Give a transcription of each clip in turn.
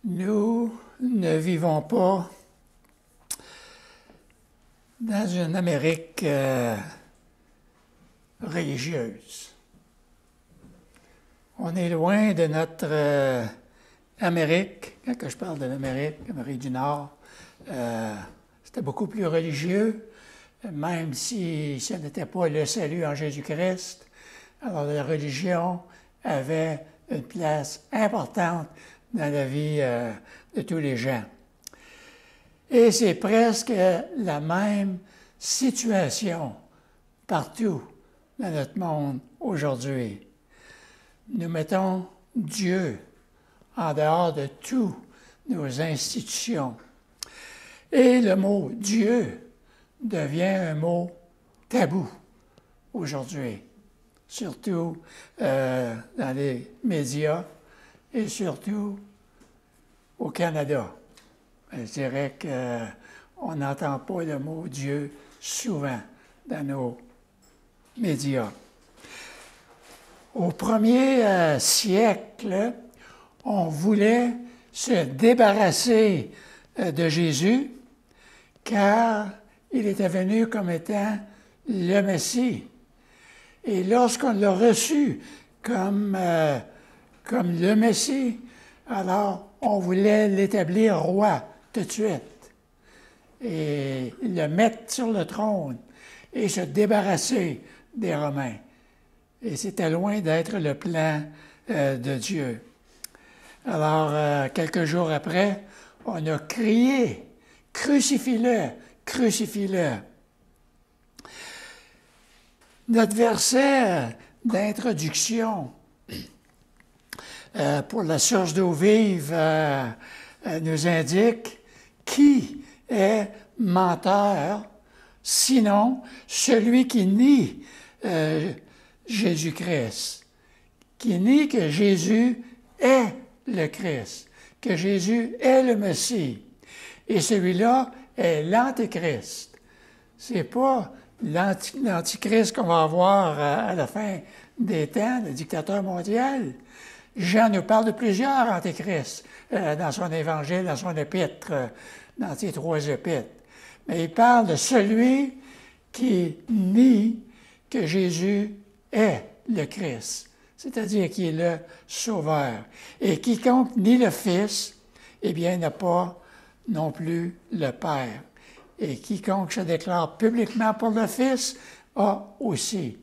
Nous ne vivons pas dans une Amérique religieuse. On est loin de notre Amérique. Quand je parle de l'Amérique du Nord, c'était beaucoup plus religieux, même si ce n'était pas le salut en Jésus-Christ. Alors la religion avait une place importante dans la vie de tous les gens. Et c'est presque la même situation partout dans notre monde aujourd'hui. Nous mettons Dieu en dehors de toutes nos institutions. Et le mot Dieu devient un mot tabou aujourd'hui, surtout dans les médias et surtout au Canada. Je dirais qu'on n'entend pas le mot Dieu souvent dans nos médias. Au premier siècle, on voulait se débarrasser de Jésus car il était venu comme étant le Messie. Et lorsqu'on l'a reçu comme le Messie, alors on voulait l'établir roi tout de suite et le mettre sur le trône et se débarrasser des Romains. Et c'était loin d'être le plan de Dieu. Alors, quelques jours après, on a crié « Crucifie-le! Crucifie-le! » Notre verset d'introduction pour la source d'eau vive nous indique qui est menteur, sinon celui qui nie Jésus-Christ, qui nie que Jésus est le Christ, que Jésus est le Messie. Et celui-là est l'Antéchrist. C'est pas l'Antichrist qu'on va avoir à la fin des temps, le dictateur mondial. Jean nous parle de plusieurs antéchrists dans son évangile, dans son épître, dans ses 3 épîtres. Mais il parle de celui qui nie que Jésus est le Christ, c'est-à-dire qui est le Sauveur. Et quiconque nie le Fils, eh bien, n'a pas non plus le Père. Et quiconque se déclare publiquement pour le Fils a aussi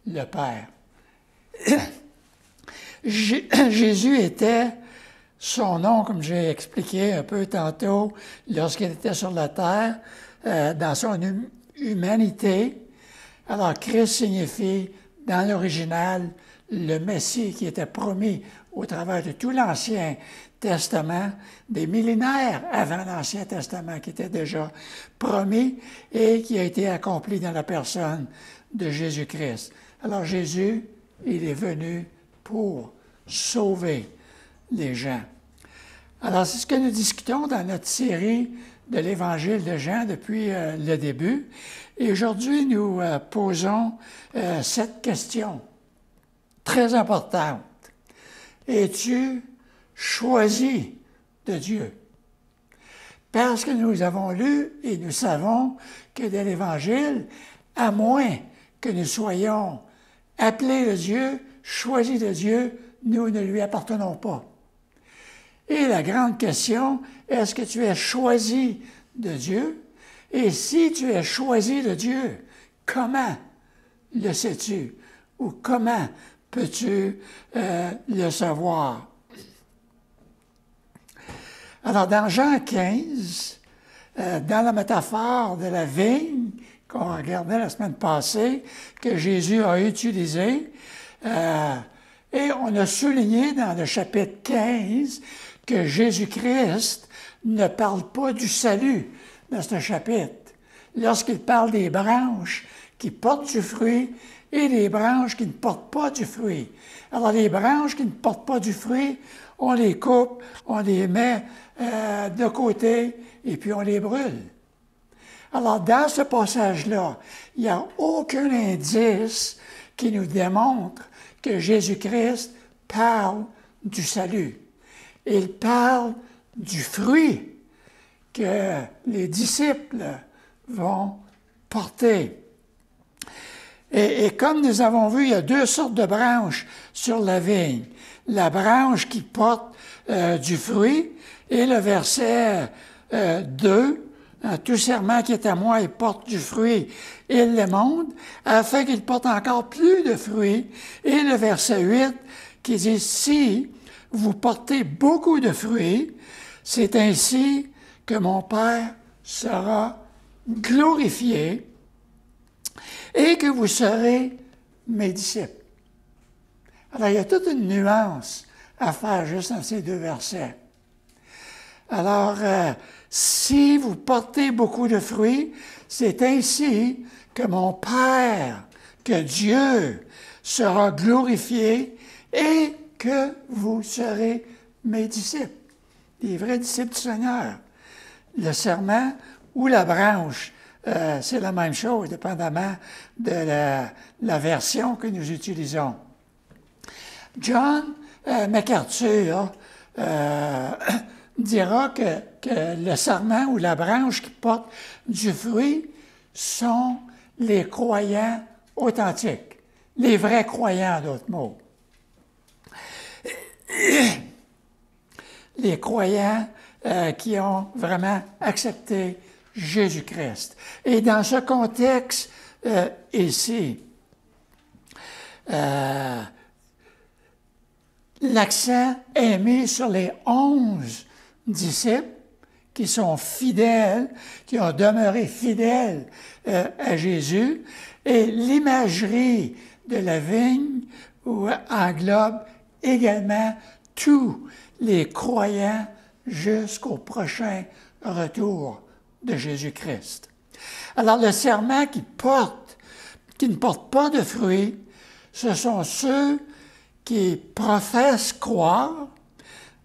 le Père. Jésus était son nom, comme j'ai expliqué un peu tantôt, lorsqu'il était sur la terre, dans son humanité. Alors, Christ signifie, dans l'original, le Messie qui était promis au travers de tout l'Ancien Testament, des millénaires avant l'Ancien Testament, qui était déjà promis et qui a été accompli dans la personne de Jésus-Christ. Alors, Jésus, il est venu pour sauver les gens. Alors, c'est ce que nous discutons dans notre série de l'Évangile de Jean depuis le début. Et aujourd'hui, nous posons cette question très importante. Es-tu choisi de Dieu? Parce que nous avons lu et nous savons que dans l'Évangile, à moins que nous soyons appelés de Dieu, choisis de Dieu, nous ne lui appartenons pas. Et la grande question, est-ce que tu es choisi de Dieu? Et si tu es choisi de Dieu, comment le sais-tu? Ou comment peux-tu le savoir? Alors, dans Jean 15, dans la métaphore de la vigne qu'on regardait la semaine passée, que Jésus a utilisée, et on a souligné dans le chapitre 15 que Jésus-Christ ne parle pas du salut dans ce chapitre. Lorsqu'il parle des branches qui portent du fruit et des branches qui ne portent pas du fruit. Alors, les branches qui ne portent pas du fruit, on les coupe, on les met de côté et puis on les brûle. Alors, dans ce passage-là, il n'y a aucun indice qui nous démontre que Jésus-Christ parle du salut. Il parle du fruit que les disciples vont porter. Et comme nous avons vu, il y a deux sortes de branches sur la vigne. La branche qui porte du fruit et le verset 2, tout serment qui est à moi, il porte du fruit, il le montre, afin qu'il porte encore plus de fruits. Et le verset 8 qui dit, si vous portez beaucoup de fruits, c'est ainsi que mon Père sera glorifié et que vous serez mes disciples. Alors, il y a toute une nuance à faire juste dans ces deux versets. Alors, si vous portez beaucoup de fruits, c'est ainsi que mon Père, que Dieu sera glorifié et que vous serez mes disciples, les vrais disciples du Seigneur. Le serment ou la branche, c'est la même chose, dépendamment de la version que nous utilisons. John MacArthur dira que le sarment ou la branche qui porte du fruit sont les croyants authentiques, les vrais croyants, d'autres mots. Les croyants qui ont vraiment accepté Jésus-Christ. Et dans ce contexte ici, l'accent est mis sur les 11 disciples qui sont fidèles, qui ont demeuré fidèles à Jésus, et l'imagerie de la vigne englobe également tous les croyants jusqu'au prochain retour de Jésus-Christ. Alors, le serment qui ne porte pas de fruits, ce sont ceux qui professent croire,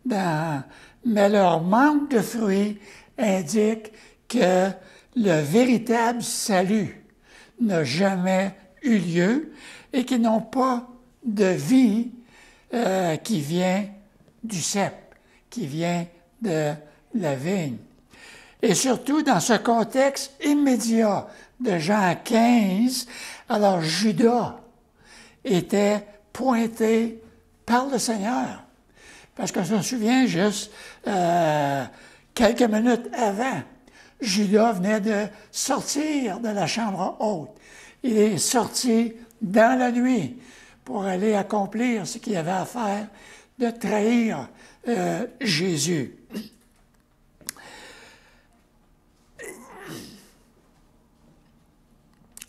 mais leur manque de fruits indique que le véritable salut n'a jamais eu lieu et qu'ils n'ont pas de vie qui vient du cep, qui vient de la vigne. Et surtout dans ce contexte immédiat de Jean 15, alors Judas était pointé par le Seigneur. Parce que je me souviens juste, quelques minutes avant, Judas venait de sortir de la chambre haute. Il est sorti dans la nuit pour aller accomplir ce qu'il avait à faire, de trahir Jésus.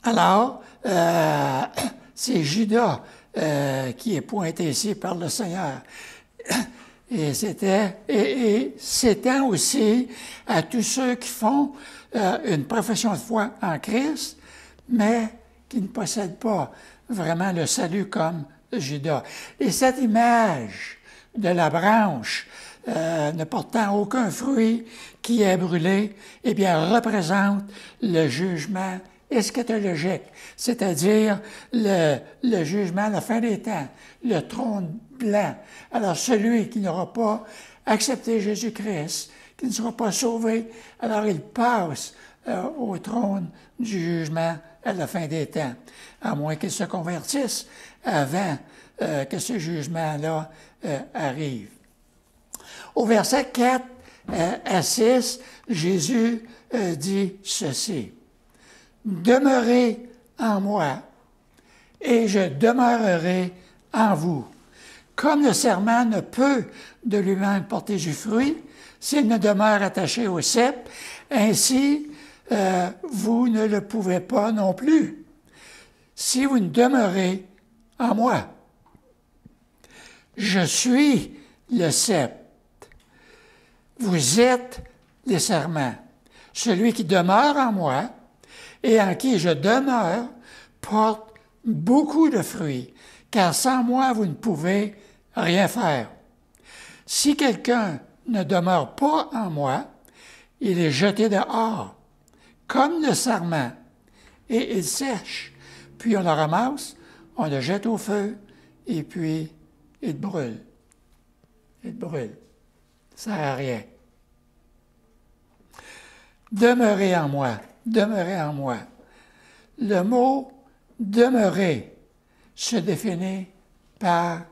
Alors, c'est Judas qui est pointé ici par le Seigneur. Et s'étend aussi à tous ceux qui font une profession de foi en Christ, mais qui ne possèdent pas vraiment le salut comme Judas. Et cette image de la branche ne portant aucun fruit qui est brûlé, eh bien, représente le jugement eschatologique, c'est-à-dire le jugement à la fin des temps, le trône blanc. Alors, celui qui n'aura pas accepté Jésus-Christ, qui ne sera pas sauvé, alors il passe au trône du jugement à la fin des temps, à moins qu'il se convertisse avant que ce jugement-là arrive. Au verset 4 à 6, Jésus dit ceci. « Demeurez en moi, et je demeurerai en vous. Comme le serment ne peut de lui-même porter du fruit, s'il ne demeure attaché au cep, ainsi vous ne le pouvez pas non plus, si vous ne demeurez en moi. Je suis le cep. Vous êtes les serments. Celui qui demeure en moi et en qui je demeure porte beaucoup de fruits, car sans moi, vous ne pouvez rien faire. Si quelqu'un ne demeure pas en moi, il est jeté dehors, comme le sarment, et il sèche. Puis on le ramasse, on le jette au feu, et puis il brûle. Il brûle. Ça ne sert à rien. demeurez en moi, demeurez en moi. Le mot demeurer se définit par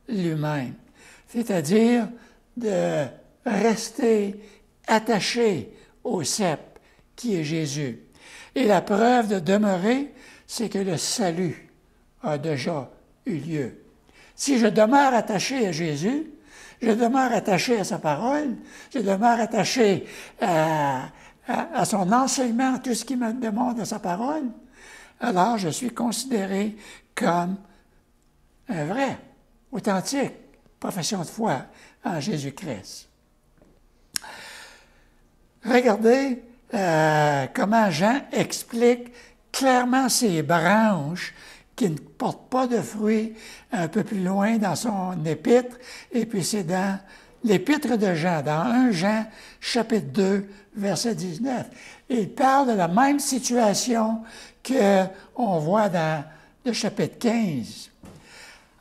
lui-même, c'est-à-dire de rester attaché au cep qui est Jésus. Et la preuve de demeurer, c'est que le salut a déjà eu lieu. Si je demeure attaché à Jésus, je demeure attaché à sa parole, je demeure attaché à son enseignement, à tout ce qu'il me demande de sa parole, alors je suis considéré comme un vrai, authentique profession de foi en Jésus-Christ. Regardez comment Jean explique clairement ces branches qui ne portent pas de fruits un peu plus loin dans son épître, et puis c'est dans l'épître de Jean, dans 1 Jean, chapitre 2, verset 19. Il parle de la même situation qu'on voit dans le chapitre 15.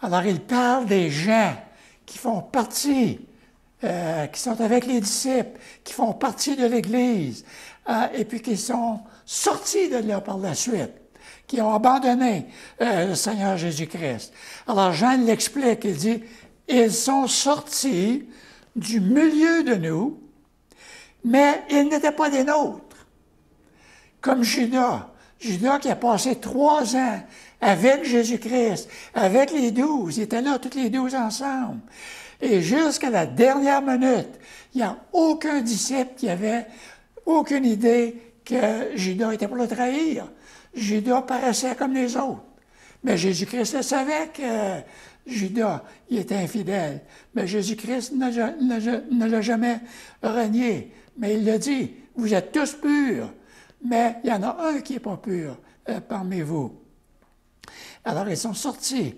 Alors, il parle des gens qui font partie, qui sont avec les disciples, qui font partie de l'Église, et puis qui sont sortis de là par la suite, qui ont abandonné le Seigneur Jésus-Christ. Alors, Jean l'explique, il dit, « Ils sont sortis du milieu de nous, mais ils n'étaient pas des nôtres. » Comme Judas. Judas qui a passé 3 ans avec Jésus-Christ, avec les 12. Ils étaient là, tous les 12 ensemble. Et jusqu'à la dernière minute, il n'y a aucun disciple qui avait aucune idée que Judas était pour le trahir. Judas paraissait comme les autres. Mais Jésus-Christ savait que Judas, il était infidèle. Mais Jésus-Christ ne l'a jamais renié. Mais il l'a dit, vous êtes tous purs, mais il y en a un qui n'est pas pur parmi vous. Alors, ils sont sortis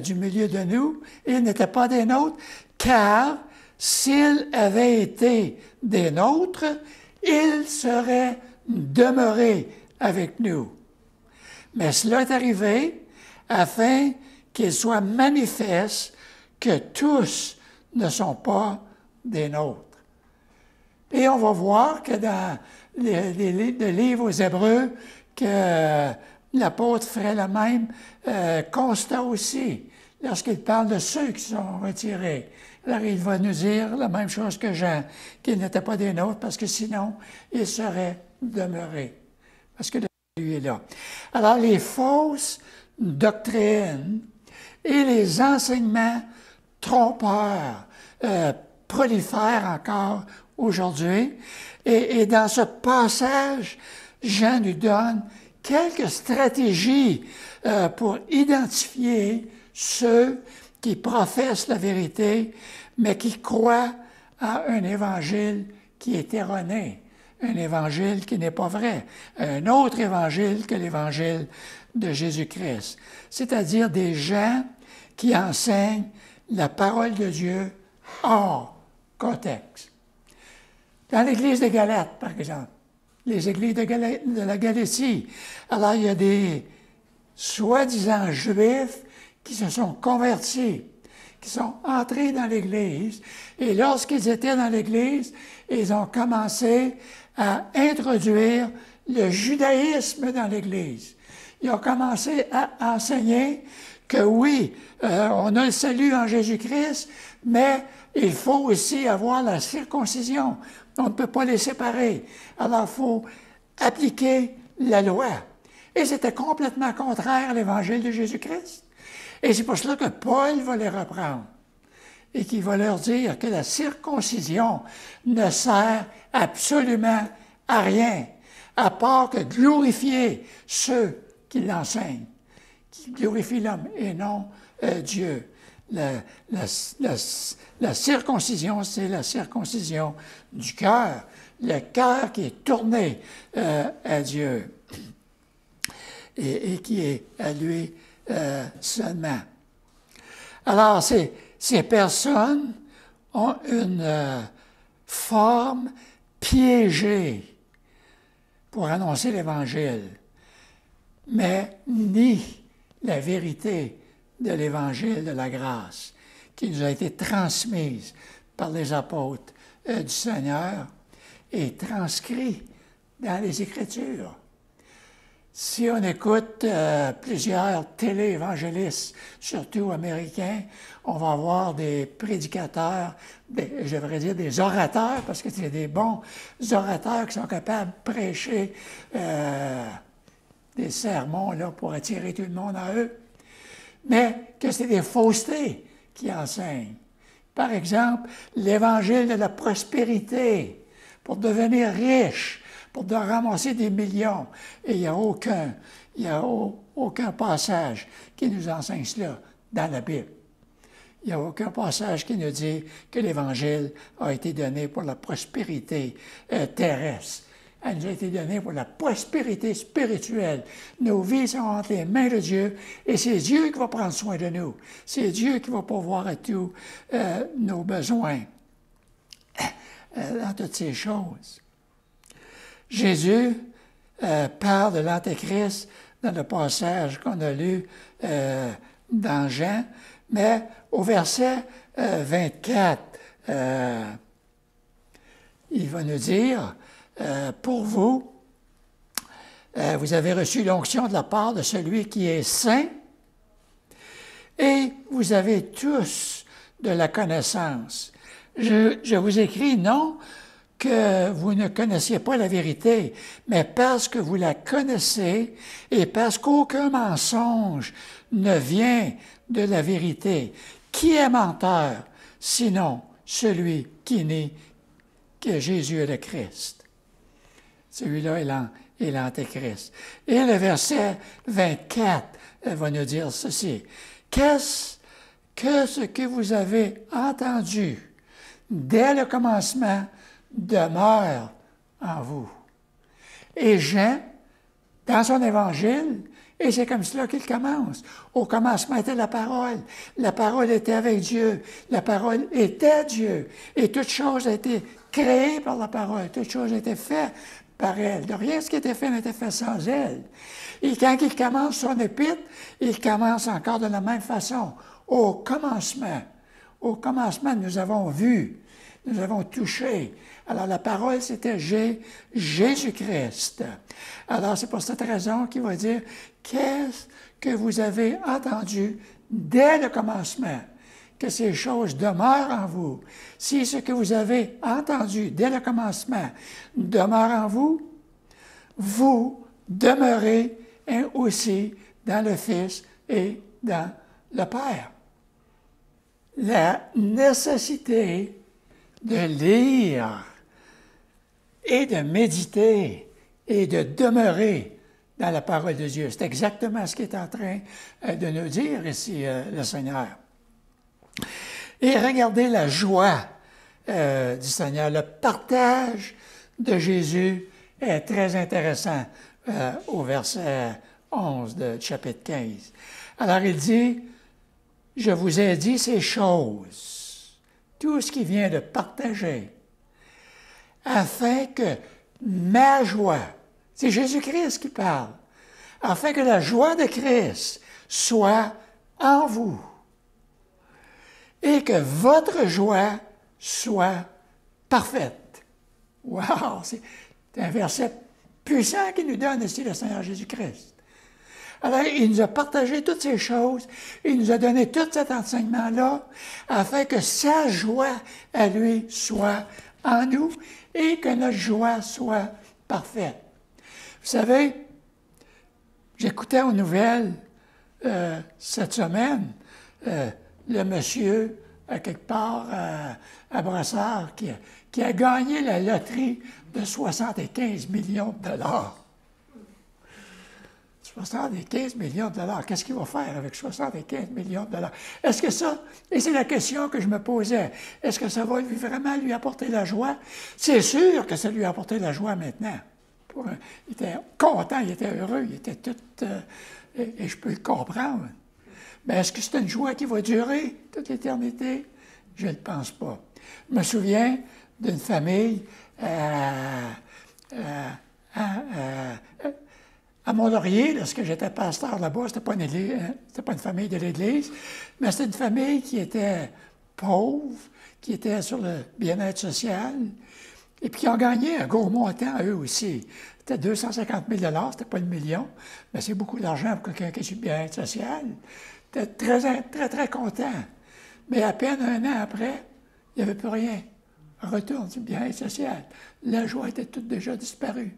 du milieu de nous, et ils n'étaient pas des nôtres, car s'ils avaient été des nôtres, ils seraient demeurés avec nous. Mais cela est arrivé afin qu'il soit manifeste que tous ne sont pas des nôtres. Et on va voir que dans le livre aux Hébreux, que l'apôtre ferait le même constat aussi, lorsqu'il parle de ceux qui sont retirés. Alors, il va nous dire la même chose que Jean, qu'ils n'étaient pas des nôtres, parce que sinon, ils seraient demeurés. Parce que lui est là. Alors, les fausses doctrines et les enseignements trompeurs prolifèrent encore aujourd'hui. Et dans ce passage, Jean nous donne quelques stratégies pour identifier ceux qui professent la vérité, mais qui croient à un évangile qui est erroné, un évangile qui n'est pas vrai, un autre évangile que l'évangile de Jésus-Christ, c'est-à-dire des gens qui enseignent la parole de Dieu hors contexte. Dans l'Église de Galate, par exemple, les églises de la Galatie, alors il y a des soi-disant juifs qui se sont convertis, qui sont entrés dans l'Église, et lorsqu'ils étaient dans l'Église, ils ont commencé à introduire le judaïsme dans l'Église. Ils ont commencé à enseigner que oui, on a le salut en Jésus-Christ, mais il faut aussi avoir la circoncision. On ne peut pas les séparer. Alors, il faut appliquer la loi. Et c'était complètement contraire à l'Évangile de Jésus-Christ. Et c'est pour cela que Paul va les reprendre et qu'il va leur dire que la circoncision ne sert absolument à rien, à part que glorifier ceux qui l'enseignent, qui glorifient l'homme et non Dieu. La circoncision, c'est la circoncision du cœur, le cœur qui est tourné à Dieu et qui est à lui seulement. Alors, ces personnes ont une forme piégée pour annoncer l'Évangile, mais nient la vérité de l'Évangile de la grâce qui nous a été transmise par les apôtres du Seigneur et transcrit dans les Écritures. Si on écoute plusieurs téléévangélistes, surtout américains, on va avoir des prédicateurs, je devrais dire des orateurs, parce que c'est des bons orateurs qui sont capables de prêcher des sermons là, pour attirer tout le monde à eux, mais que c'est des faussetés qui enseignent. Par exemple, l'évangile de la prospérité, pour devenir riche, pour ramasser des millions. Et il n'y a aucun passage qui nous enseigne cela dans la Bible. Il n'y a aucun passage qui nous dit que l'Évangile a été donné pour la prospérité terrestre. Elle nous a été donnée pour la prospérité spirituelle. Nos vies sont entre les mains de Dieu et c'est Dieu qui va prendre soin de nous. C'est Dieu qui va pourvoir à tous nos besoins dans toutes ces choses. Jésus parle de l'Antéchrist dans le passage qu'on a lu dans Jean, mais au verset 24, il va nous dire, pour vous, vous avez reçu l'onction de la part de celui qui est saint, et vous avez tous de la connaissance. Je vous écris non que vous ne connaissiez pas la vérité, mais parce que vous la connaissez et parce qu'aucun mensonge ne vient de la vérité. Qui est menteur, sinon celui qui nie que Jésus est le Christ? Celui-là est l'Antéchrist. Et le verset 24 va nous dire ceci. Qu'est-ce que ce que vous avez entendu dès le commencement demeure en vous? Et Jean, dans son évangile, et c'est comme cela qu'il commence. Au commencement était la parole était avec Dieu, la parole était Dieu, et toute chose a été créée par la parole, toute chose a été faite par elle. De rien ce qui était fait n'était fait sans elle. Et quand il commence son épître, il commence encore de la même façon. Au commencement, nous avons vu, nous avons touché. Alors, la parole, c'était Jésus-Christ. Alors, c'est pour cette raison qu'il va dire, qu'est-ce que vous avez entendu dès le commencement? Que ces choses demeurent en vous. Si ce que vous avez entendu dès le commencement demeure en vous, vous demeurez aussi dans le Fils et dans le Père. La nécessité de lire et de méditer et de demeurer dans la parole de Dieu. C'est exactement ce qu'il est en train de nous dire ici, le Seigneur. Et regardez la joie du Seigneur. Le partage de Jésus est très intéressant au verset 11 du chapitre 15. Alors il dit, « Je vous ai dit ces choses, tout ce qui vient de partager, afin que ma joie, c'est Jésus-Christ qui parle, afin que la joie de Christ soit en vous et que votre joie soit parfaite. » Wow! C'est un verset puissant qu'il nous donne ici, le Seigneur Jésus-Christ. Alors, il nous a partagé toutes ces choses, il nous a donné tout cet enseignement-là, afin que sa joie à lui soit en nous et que notre joie soit parfaite. Vous savez, j'écoutais aux nouvelles cette semaine, le monsieur, à quelque part, à Brossard, qui a gagné la loterie de 75 millions de dollars. 75 millions de dollars. Qu'est-ce qu'il va faire avec 75 millions de dollars? Est-ce que ça, et c'est la question que je me posais, est-ce que ça va vraiment lui apporter la joie? C'est sûr que ça lui a apporté la joie maintenant. Il était content, il était heureux, il était tout... et je peux le comprendre. Mais est-ce que c'est une joie qui va durer toute l'éternité? Je ne le pense pas. Je me souviens d'une famille à Mont-Laurier, lorsque j'étais pasteur là-bas, c'était pas une famille de l'Église, mais c'était une famille qui était pauvre, qui était sur le bien-être social, Et puis, ils ont gagné un gros montant, eux aussi. C'était 250 000 c'était pas le million, mais c'est beaucoup d'argent pour quelqu'un qui est du bien-être social. J'étais très, très, très content. Mais à peine un an après, il n'y avait plus rien. Retour du bien-être social. La joie était toute déjà disparue.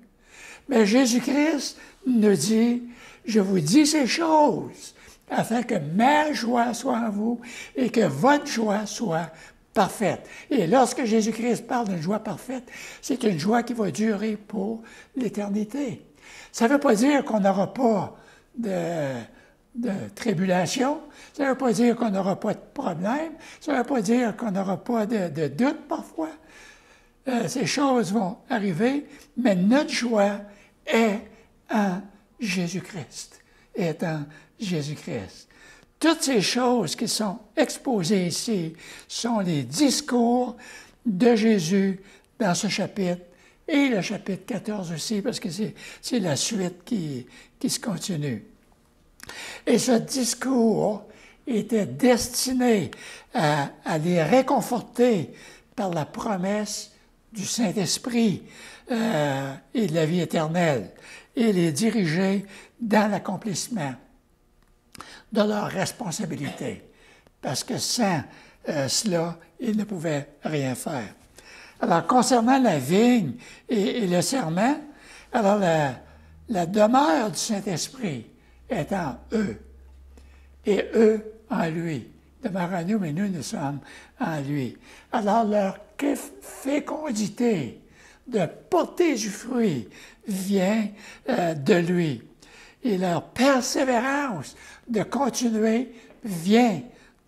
Mais Jésus-Christ nous dit, je vous dis ces choses afin que ma joie soit en vous et que votre joie soit parfaite. Et lorsque Jésus-Christ parle d'une joie parfaite, c'est une joie qui va durer pour l'éternité. Ça ne veut pas dire qu'on n'aura pas de tribulation, ça ne veut pas dire qu'on n'aura pas de problème, ça ne veut pas dire qu'on n'aura pas de doute parfois. Ces choses vont arriver, mais notre joie est en Jésus-Christ. Est en Jésus-Christ. Toutes ces choses qui sont exposées ici sont les discours de Jésus dans ce chapitre et le chapitre 14 aussi, parce que c'est la suite qui se continue. Et ce discours était destiné à les réconforter par la promesse du Saint-Esprit et de la vie éternelle, et les diriger dans l'accomplissement de leurs responsabilités, parce que sans cela, ils ne pouvaient rien faire. Alors, concernant la vigne et le serment, alors la demeure du Saint-Esprit est en eux, et eux en lui. Demeure en nous, mais nous sommes en lui. Alors, leur fécondité de porter du fruit vient de lui. Et leur persévérance de continuer vient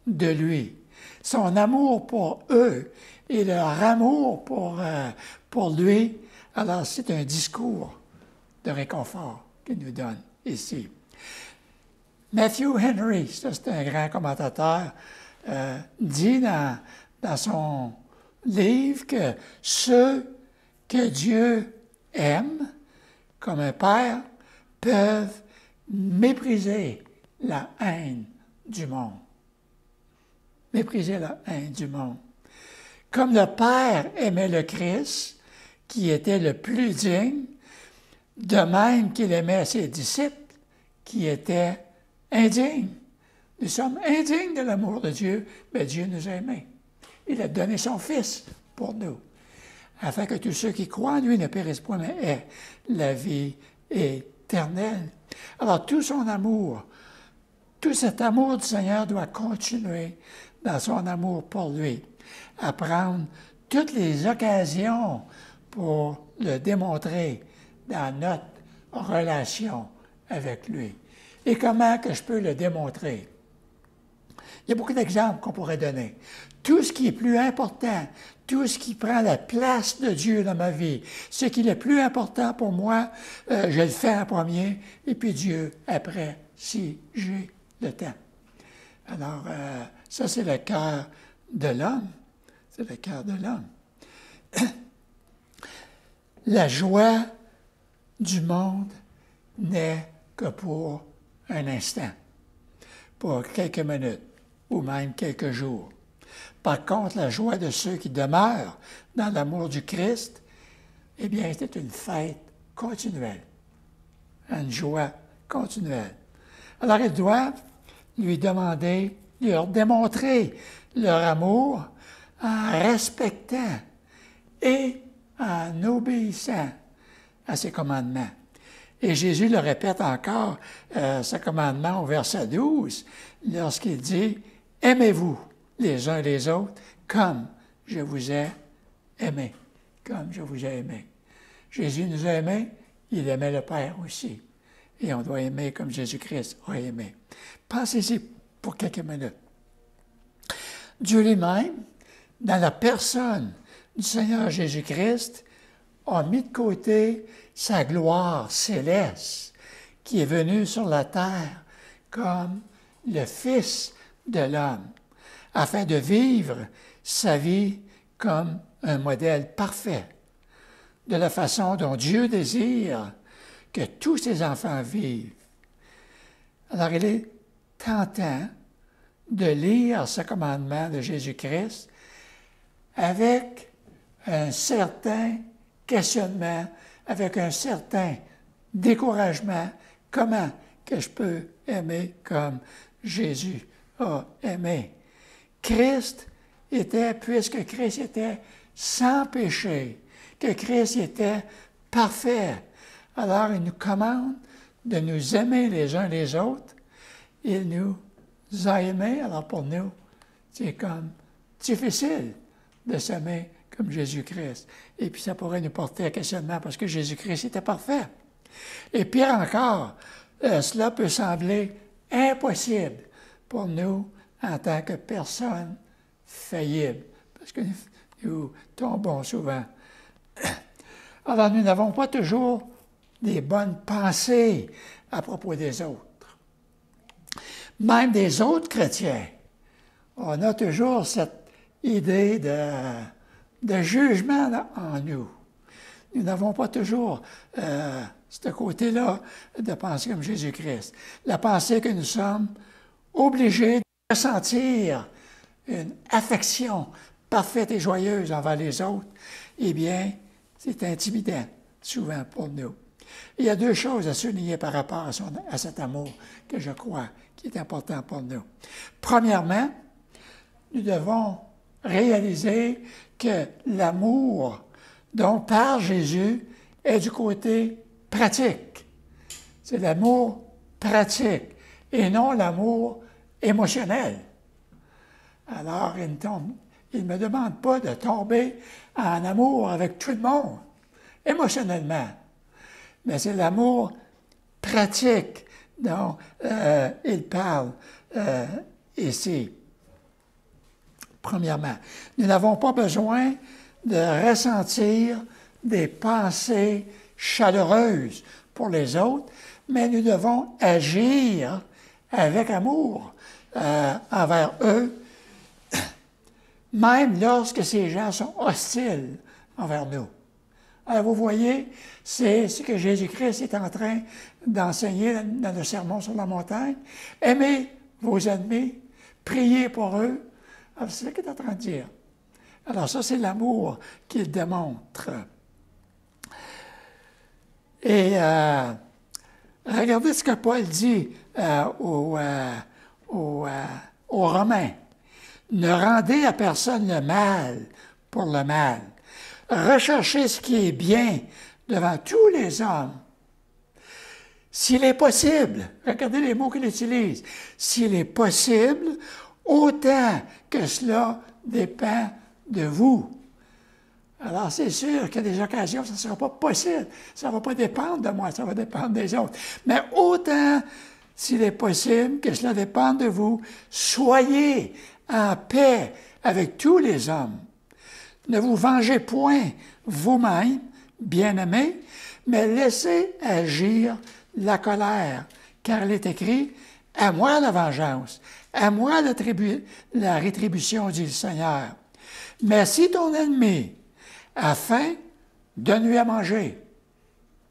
de lui. Son amour pour eux et leur amour pour lui, alors c'est un discours de réconfort qu'il nous donne ici. Matthew Henry, ça c'est un grand commentateur, dit dans son livre que ceux que Dieu aime, comme un père, peuvent mépriser la haine du monde. Mépriser la haine du monde. Comme le Père aimait le Christ, qui était le plus digne, de même qu'il aimait ses disciples, qui étaient indignes. Nous sommes indignes de l'amour de Dieu, mais Dieu nous a aimés. Il a donné son Fils pour nous, afin que tous ceux qui croient en lui ne périssent point, mais aient la vie éternelle. Alors, tout son amour, tout cet amour du Seigneur doit continuer dans son amour pour lui, à prendre toutes les occasions pour le démontrer dans notre relation avec lui. Et comment que je peux le démontrer? Il y a beaucoup d'exemples qu'on pourrait donner. Tout ce qui est plus important, tout ce qui prend la place de Dieu dans ma vie, ce qui est le plus important pour moi, je le fais en premier, et puis Dieu après, si j'ai le temps. Alors, ça, c'est le cœur de l'homme. C'est le cœur de l'homme. La joie du monde n'est que pour un instant, pour quelques minutes ou même quelques jours. Par contre, la joie de ceux qui demeurent dans l'amour du Christ, eh bien, c'est une fête continuelle, une joie continuelle. Alors, ils doivent lui demander, leur démontrer leur amour en respectant et en obéissant à ses commandements. Et Jésus le répète encore, ce commandement au verset 12, lorsqu'il dit « Aimez-vous les uns les autres comme je vous ai aimés. » Comme je vous ai aimés. Jésus nous a aimés, il aimait le Père aussi. Et on doit aimer comme Jésus-Christ a aimé. Pensez-y pour quelques minutes. Dieu lui-même, dans la personne du Seigneur Jésus-Christ, a mis de côté sa gloire céleste qui est venue sur la terre comme le Fils de l'homme, afin de vivre sa vie comme un modèle parfait, de la façon dont Dieu désire que tous ses enfants vivent. Alors, il est tentant de lire ce commandement de Jésus-Christ avec un certain questionnement, avec un certain découragement. Comment que je peux aimer comme Jésus a aimé? Christ était, puisque Christ était sans péché, que Christ était parfait, alors il nous commande de nous aimer les uns les autres. Il nous a aimés, alors pour nous, c'est comme difficile de s'aimer comme Jésus-Christ. Et puis ça pourrait nous porter à questionnement parce que Jésus-Christ était parfait. Et pire encore, cela peut sembler impossible pour nous en tant que personnes faillibles, parce que nous tombons souvent. Alors nous n'avons pas toujours des bonnes pensées à propos des autres. Même des autres chrétiens, on a toujours cette idée de jugement en nous. Nous n'avons pas toujours ce côté-là de penser comme Jésus-Christ. La pensée que nous sommes obligés de ressentir une affection parfaite et joyeuse envers les autres, eh bien, c'est intimidant, souvent, pour nous. Il y a deux choses à souligner par rapport à cet amour que je crois qui est important pour nous. Premièrement, nous devons réaliser que l'amour dont parle Jésus est du côté pratique. C'est l'amour pratique et non l'amour émotionnel. Alors, il ne me demande pas de tomber en amour avec tout le monde, émotionnellement. Mais c'est l'amour pratique dont il parle ici. Premièrement, nous n'avons pas besoin de ressentir des pensées chaleureuses pour les autres, mais nous devons agir avec amour envers eux, même lorsque ces gens sont hostiles envers nous. Alors vous voyez, c'est ce que Jésus-Christ est en train d'enseigner dans le sermon sur la montagne. Aimez vos ennemis, priez pour eux. Alors c'est ce qu'il est en train de dire. Alors ça, c'est l'amour qu'il démontre. Et regardez ce que Paul dit aux Romains. Ne rendez à personne le mal pour le mal. Recherchez ce qui est bien devant tous les hommes. S'il est possible, regardez les mots qu'il utilise, s'il est possible, autant que cela dépend de vous. Alors, c'est sûr qu'il y a des occasions où ça ne sera pas possible. Ça ne va pas dépendre de moi, ça va dépendre des autres. Mais autant, s'il est possible, que cela dépende de vous, soyez en paix avec tous les hommes. Ne vous vengez point vous-même, bien-aimés, mais laissez agir la colère, car il est écrit « À moi la vengeance, à moi la rétribution, dit le Seigneur. Mais si ton ennemi a faim, donne-lui à manger. »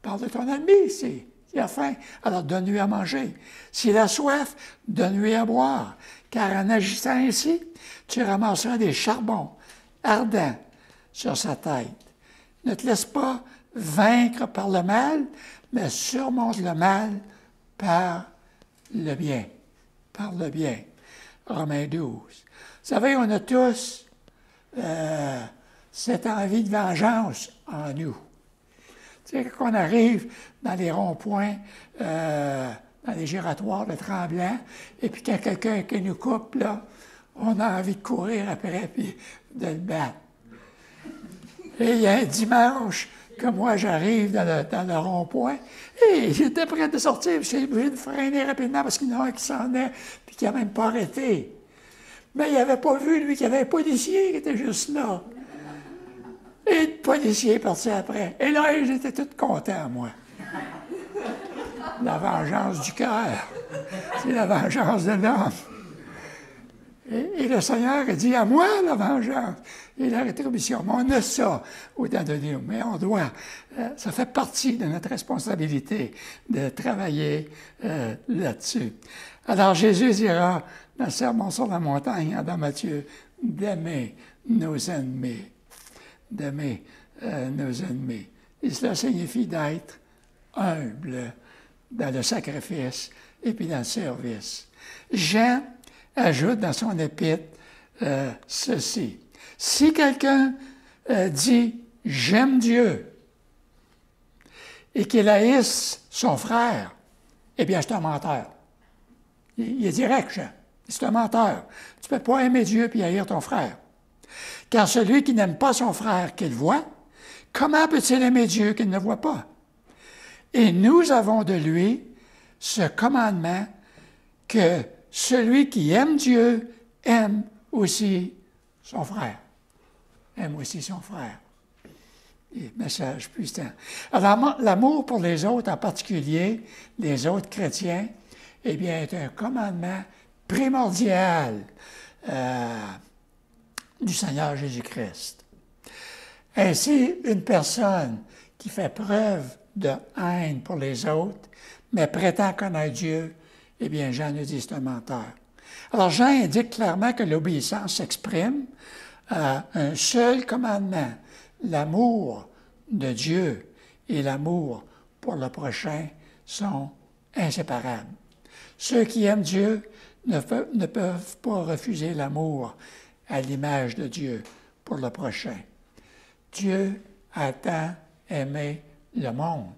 Parle de ton ennemi ici. Il a faim, alors donne-lui à manger. S'il a soif, donne-lui à boire. Car en agissant ainsi, tu ramasseras des charbons ardents sur sa tête. Ne te laisse pas vaincre par le mal, mais surmonte le mal par le bien. Par le bien. Romains 12. Vous savez, on a tous cette envie de vengeance en nous. Tu sais, quand on arrive dans les ronds-points, dans les giratoires de Tremblant, et puis quand quelqu'un qui nous coupe, là, on a envie de courir après puis de le battre. Et il y a un dimanche que moi j'arrive dans le rond-point, et j'étais prêt de sortir, j'ai obligé de freiner rapidement parce qu'il y en a un qui s'en est, puis qui n'a même pas arrêté. Mais il n'avait pas vu, lui, qu'il y avait un policier qui était juste là. Et le policier est parti après. Et là, j'étais tout content, moi. La vengeance du cœur. C'est la vengeance de l'homme. Et le Seigneur a dit, à moi la vengeance et la rétribution. Mais on a ça au temps de Dieu. Mais on doit, ça fait partie de notre responsabilité de travailler là-dessus. Alors Jésus dira dans le Sermon sur la montagne, dans Matthieu, d'aimer nos ennemis. d'aimer nos ennemis. Et cela signifie d'être humble dans le sacrifice et puis dans le service. Jean ajoute dans son épître ceci. Si quelqu'un dit « j'aime Dieu » et qu'il haïsse son frère, eh bien, c'est un menteur. Il est direct, Jean. C'est un menteur. Tu ne peux pas aimer Dieu puis haïr ton frère. Car celui qui n'aime pas son frère qu'il voit, comment peut-il aimer Dieu qu'il ne voit pas? Et nous avons de lui ce commandement que celui qui aime Dieu aime aussi son frère. Aime aussi son frère. Et message puissant. Alors, l'amour pour les autres, en particulier les autres chrétiens, eh bien, est un commandement primordial du Seigneur Jésus-Christ. Ainsi, une personne qui fait preuve de haine pour les autres, mais prétend connaître Dieu, eh bien, Jean nous dit c'est un menteur. Alors, Jean indique clairement que l'obéissance s'exprime à un seul commandement, l'amour de Dieu et l'amour pour le prochain sont inséparables. Ceux qui aiment Dieu ne peuvent pas refuser l'amour à l'image de Dieu pour le prochain. Dieu a tant aimé le monde.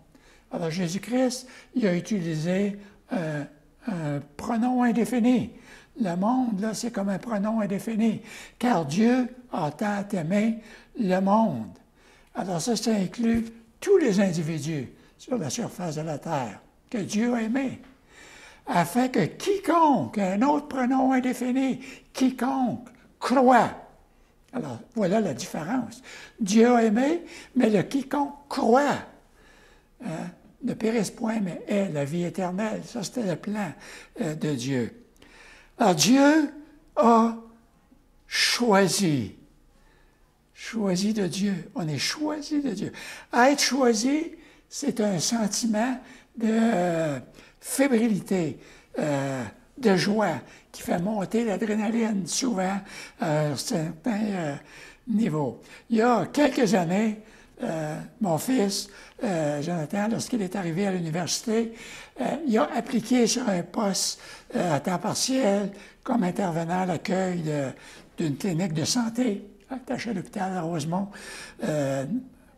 Alors Jésus-Christ, il a utilisé un pronom indéfini. Le monde, là, c'est comme un pronom indéfini, car Dieu a tant aimé le monde. Alors ça inclut tous les individus sur la surface de la terre que Dieu a aimés, afin que quiconque, un autre pronom indéfini, quiconque croit. Alors, voilà la différence. Dieu a aimé, mais le quiconque croit ne périsse point, mais ait la vie éternelle. Ça, c'était le plan de Dieu. Alors, Dieu a choisi. Choisi de Dieu. On est choisi de Dieu. Être choisi, c'est un sentiment de fébrilité, de joie, qui fait monter l'adrénaline souvent à un certain niveau. Il y a quelques années, mon fils, Jonathan, lorsqu'il est arrivé à l'université, il a appliqué sur un poste à temps partiel comme intervenant à l'accueil d'une clinique de santé attachée à l'hôpital à Rosemont,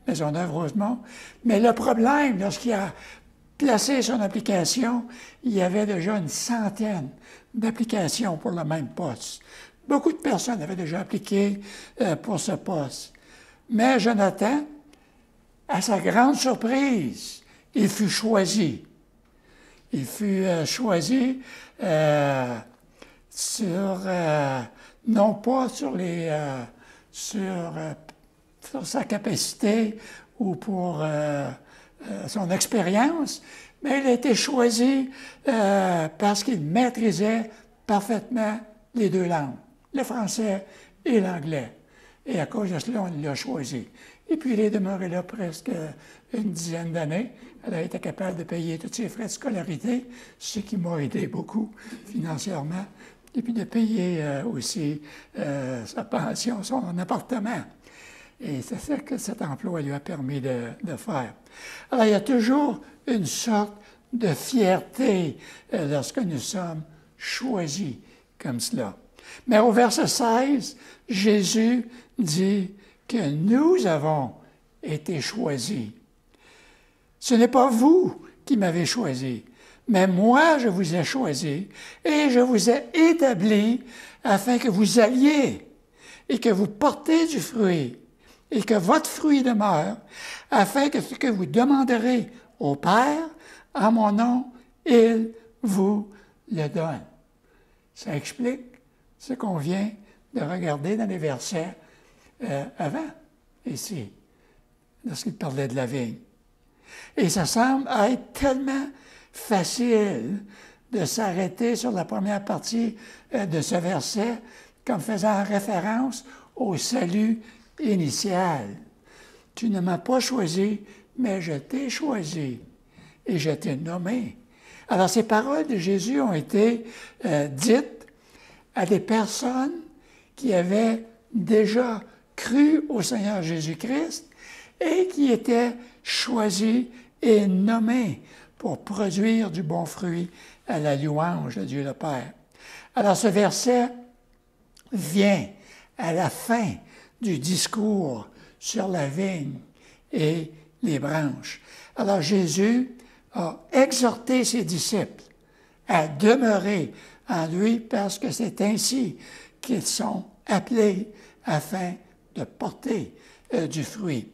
Maisonneuve-Rosemont. Mais le problème, lorsqu'il a placé son application, il y avait déjà une centaine d'applications pour le même poste. Beaucoup de personnes avaient déjà appliqué pour ce poste. Mais Jonathan, à sa grande surprise, il fut choisi. Il fut choisi non pas sur sa capacité ou pour son expérience, mais il a été choisi parce qu'il maîtrisait parfaitement les deux langues, le français et l'anglais. Et à cause de cela, on l'a choisi. Et puis, il est demeuré là presque une dizaine d'années. Elle a été capable de payer tous ses frais de scolarité, ce qui m'a aidé beaucoup financièrement. Et puis de payer aussi sa pension, son appartement. Et c'est ça que cet emploi lui a permis de faire. Alors, il y a toujours une sorte de fierté lorsque nous sommes choisis comme cela. Mais au verset 16, Jésus dit que nous avons été choisis. Ce n'est pas vous qui m'avez choisi, mais moi je vous ai choisi et je vous ai établi afin que vous alliez et que vous portez du fruit et que votre fruit demeure, afin que ce que vous demanderez au Père en mon nom, il vous le donne. Ça explique ce qu'on vient de regarder dans les versets avant, ici, lorsqu'il parlait de la vigne. Et ça semble être tellement facile de s'arrêter sur la première partie de ce verset comme faisant référence au salut initial. Tu ne m'as pas choisi, mais je t'ai choisi et je t'ai nommé. Alors, ces paroles de Jésus ont été dites à des personnes qui avaient déjà cru au Seigneur Jésus-Christ et qui étaient choisis et nommés pour produire du bon fruit à la louange de Dieu le Père. Alors ce verset vient à la fin du discours sur la vigne et les branches. Alors Jésus a exhorté ses disciples à demeurer en lui parce que c'est ainsi qu'ils sont appelés afin de porter du fruit.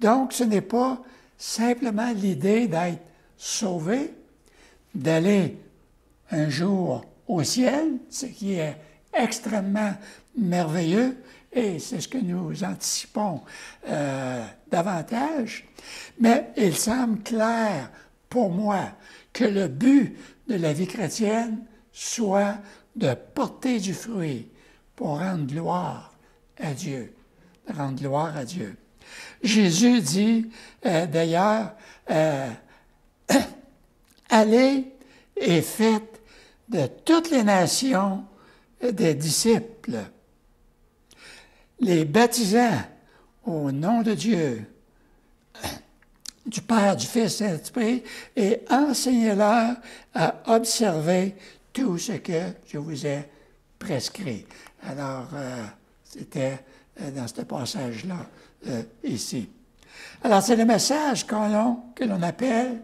Donc ce n'est pas simplement l'idée d'être sauvé, d'aller un jour au ciel, ce qui est extrêmement merveilleux, et c'est ce que nous anticipons davantage. Mais il semble clair pour moi que le but de la vie chrétienne soit de porter du fruit pour rendre gloire à Dieu. Rendre gloire à Dieu. Jésus dit d'ailleurs, allez et faites de toutes les nations des disciples, les baptisant au nom de Dieu, du Père, du Fils et de l'Esprit, et enseignez-leur à observer tout ce que je vous ai prescrit. Alors, c'était dans ce passage-là, ici. Alors, c'est le message que l'on appelle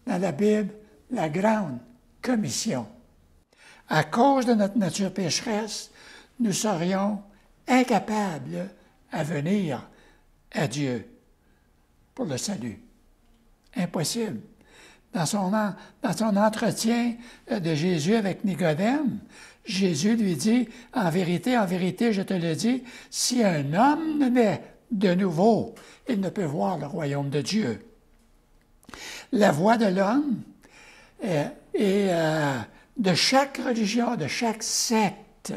dans la Bible la grande commission. À cause de notre nature pécheresse, nous serions incapables à venir à Dieu pour le salut. Impossible. Dans son entretien de Jésus avec Nicodème, Jésus lui dit, en vérité, je te le dis, si un homme ne naît de nouveau, il ne peut voir le royaume de Dieu. La voie de l'homme et de chaque religion, de chaque secte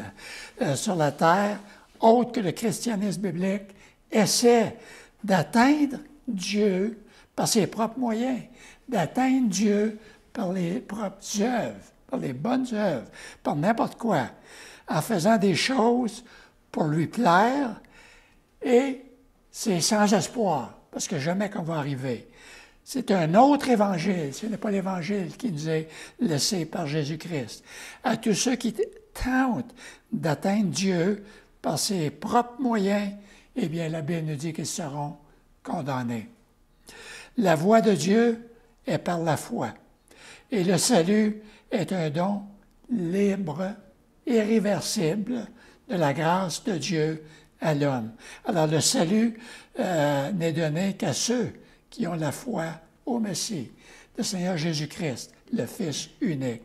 sur la terre, autre que le christianisme biblique, essaie d'atteindre Dieu par ses propres moyens, d'atteindre Dieu par les propres œuvres, par les bonnes œuvres, par n'importe quoi, en faisant des choses pour lui plaire, et c'est sans espoir, parce que jamais qu'on va arriver. C'est un autre évangile, ce n'est pas l'évangile qui nous est laissé par Jésus-Christ. À tous ceux qui tentent d'atteindre Dieu par ses propres moyens, eh bien, la Bible nous dit qu'ils seront condamnés. La voie de Dieu est par la foi, et le salut est un don libre, irréversible de la grâce de Dieu à l'homme. Alors, le salut n'est donné qu'à ceux qui ont la foi au Messie, le Seigneur Jésus-Christ, le Fils unique.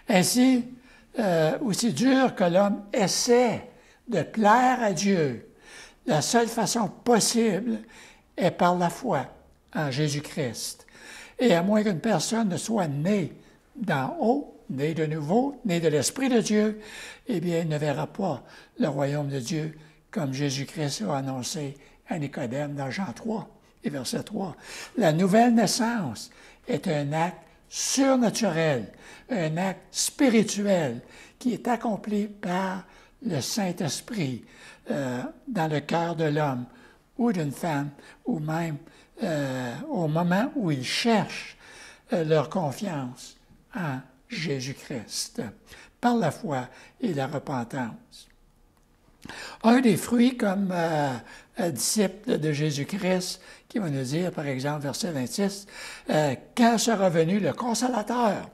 Ainsi, aussi dur que l'homme essaie de plaire à Dieu, la seule façon possible est par la foi en Jésus-Christ. Et à moins qu'une personne ne soit née d'en haut, née de nouveau, née de l'Esprit de Dieu, eh bien, il ne verra pas le royaume de Dieu comme Jésus-Christ a annoncé à Nicodème dans Jean 3 et verset 3. La nouvelle naissance est un acte surnaturel, un acte spirituel qui est accompli par le Saint-Esprit dans le cœur de l'homme ou d'une femme, ou même au moment où ils cherchent leur confiance en Jésus-Christ, par la foi et la repentance. Un des fruits comme disciple de Jésus-Christ, qui va nous dire, par exemple, verset 26, « Quand sera venu le Consolateur,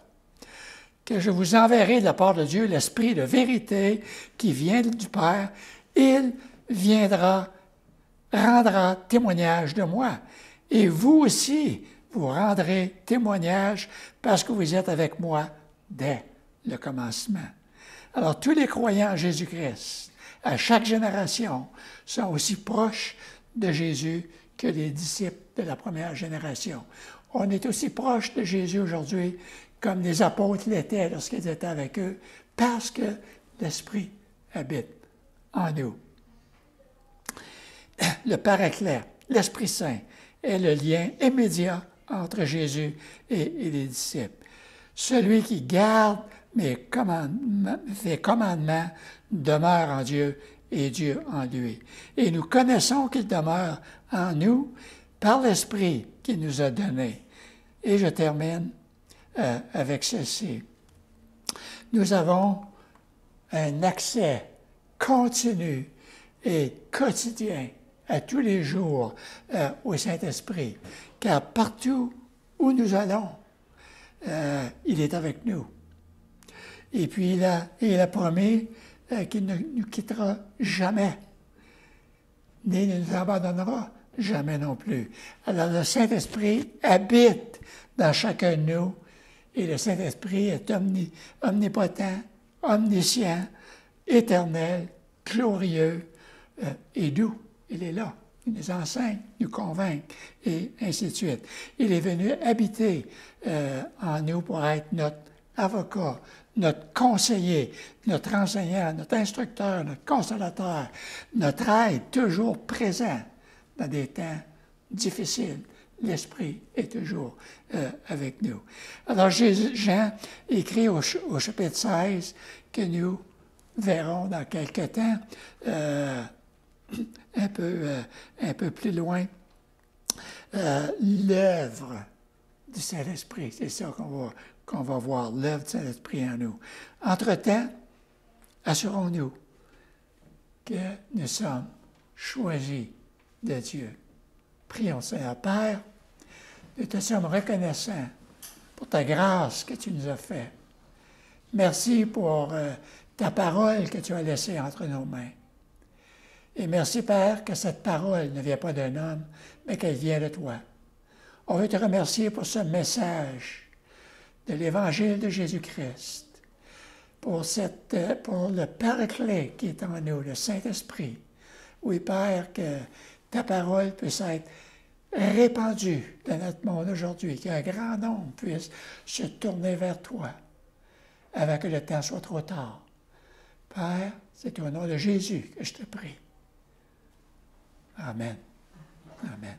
que je vous enverrai de la part de Dieu l'Esprit de vérité qui vient du Père, il viendra, rendra témoignage de moi. Et vous aussi, vous rendrez témoignage parce que vous êtes avec moi dès le commencement. » Alors, tous les croyants en Jésus-Christ, à chaque génération, sont aussi proches de Jésus que les disciples de la première génération. On est aussi proche de Jésus aujourd'hui comme les apôtres l'étaient lorsqu'ils étaient avec eux, parce que l'Esprit habite en nous. Le Paraclet, l'Esprit Saint, est le lien immédiat entre Jésus et les disciples. Celui qui garde mes commandements demeure en Dieu et Dieu en lui. Et nous connaissons qu'il demeure en nous par l'Esprit qu'il nous a donné. Et je termine avec ceci. Nous avons un accès continu et quotidien à tous les jours au Saint-Esprit, car partout où nous allons, il est avec nous. Et puis il a promis qu'il ne nous quittera jamais, ni ne nous abandonnera jamais non plus. Alors le Saint-Esprit habite dans chacun de nous, et le Saint-Esprit est omnipotent, omniscient, éternel, glorieux et doux. Il est là. Il nous enseigne, nous convainc, et ainsi de suite. Il est venu habiter en nous pour être notre avocat, notre conseiller, notre enseignant, notre instructeur, notre consolateur, notre aide toujours présent dans des temps difficiles. L'Esprit est toujours avec nous. Alors Jean écrit au chapitre 16 que nous verrons dans quelque temps, un peu plus loin, l'œuvre du Saint-Esprit. C'est ça qu'on va voir, l'œuvre du Saint-Esprit en nous. Entre-temps, assurons-nous que nous sommes choisis de Dieu. Prions, Seigneur Père, nous te sommes reconnaissants pour ta grâce que tu nous as faite. Merci pour ta parole que tu as laissée entre nos mains. Et merci, Père, que cette parole ne vient pas d'un homme, mais qu'elle vient de toi. On veut te remercier pour ce message de l'Évangile de Jésus-Christ, pour le Paraclet qui est en nous, le Saint-Esprit. Oui, Père, que ta parole puisse être répandue dans notre monde aujourd'hui, qu'un grand nombre puisse se tourner vers toi avant que le temps soit trop tard. Père, c'est au nom de Jésus que je te prie. Amen. Amen.